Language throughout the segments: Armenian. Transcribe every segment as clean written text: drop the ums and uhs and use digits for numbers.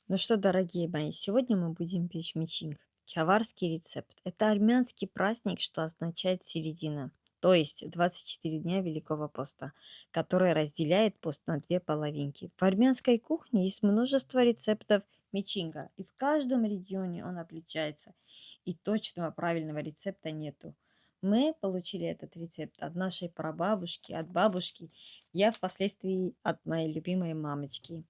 Ну что, дорогие мои, сегодня мы будем печь мичинг. Кхяварский рецепт. Это армянский праздник, что означает середина, то есть 24 дня Великого поста, который разделяет пост на две половинки. В армянской кухне есть множество рецептов мичинга, и в каждом регионе он отличается, и точного правильного рецепта нету. Мы получили этот рецепт от нашей прабабушки, от бабушки, я впоследствии от моей любимой мамочки.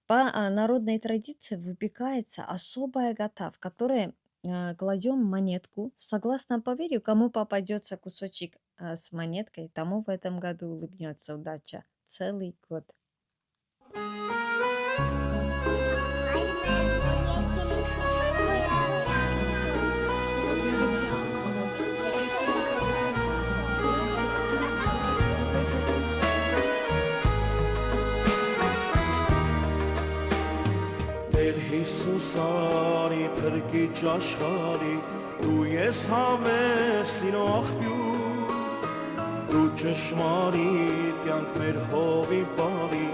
По народной традиции выпекается особая гата, в которой кладем монетку. Согласно поверью, кому попадется кусочек с монеткой, тому в этом году улыбнется удача целый год. Հիսուս արի փրկի ճաշխարի դու ես հավեր սիրո աղբյուր դու ճշմարիտ կյանք մեր հովիվ բարի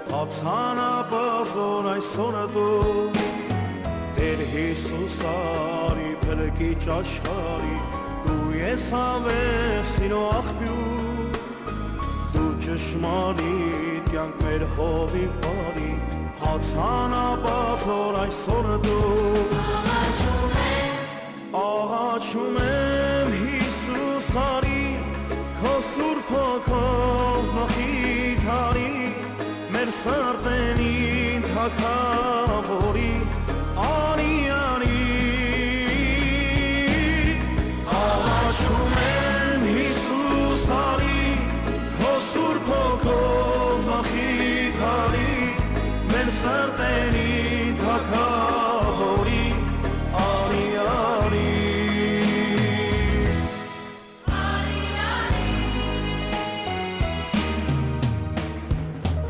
հացանապահ որ այսօրը դու Տեր Հիսուս արի փրկի ճաշխարի դու ես հավեր սիրո աղբյուր դու ճշմարիտ կյանք մեր հովիվ բարի Հացանապահ որ այսօրը դու Աղաչում եմ Հիսուս արի քո սուրբ հոգով մխիթարի մեր սրտերին թագավորի արի Աղաչում եմ Հիսուս արի քո սուրբ հոգով մխիթարի Մեր սրտերին թագավորի արի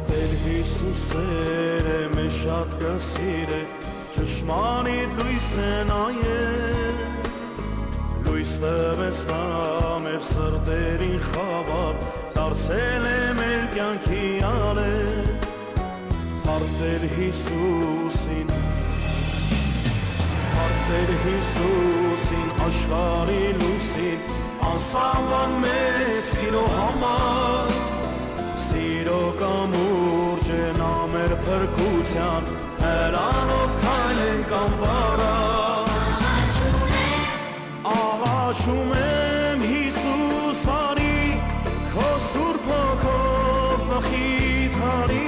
Տեր Հիսուսեր է մեզ շատ կսիրե ճշմարիտ լույս է նայել Լույս տվեց նա մեր սրտերին խավար դարձել է մեր կյանքի արել Արտեր Հիսուսին աշխարի լույսին անսահման մեծ սիրո համար Սիրո կամուրջ է նա մեր փրկության հեռանով քայլենք անվարա Աղաչում եմ Հիսուս արի քո սուրբ հոգով մխիթարի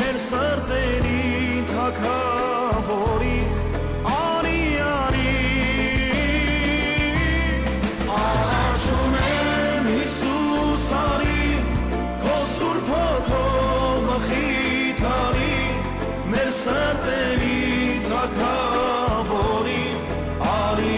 Մեր սրտերին թագավորի արի Աղաչում եմ Հիսուս արի քո սուրբ հոգով մխիթարի մեր սրտերին թագավորի արի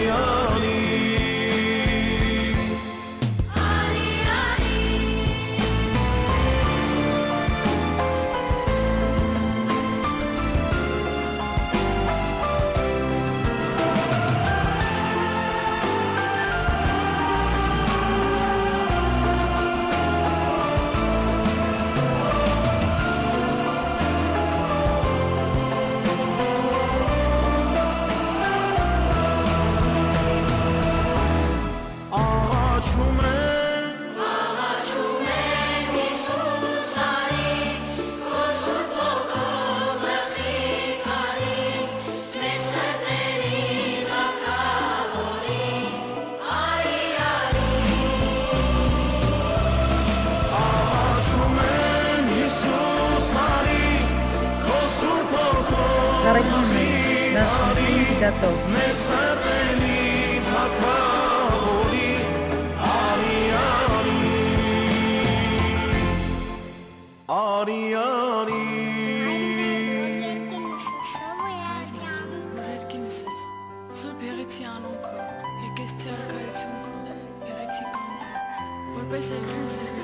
Дорогие мои, наш мичинг готов. Սուրբ եղեցի անոնքով, եկես ցերկայություն քո, եղեցի կանքով, որպես երկրին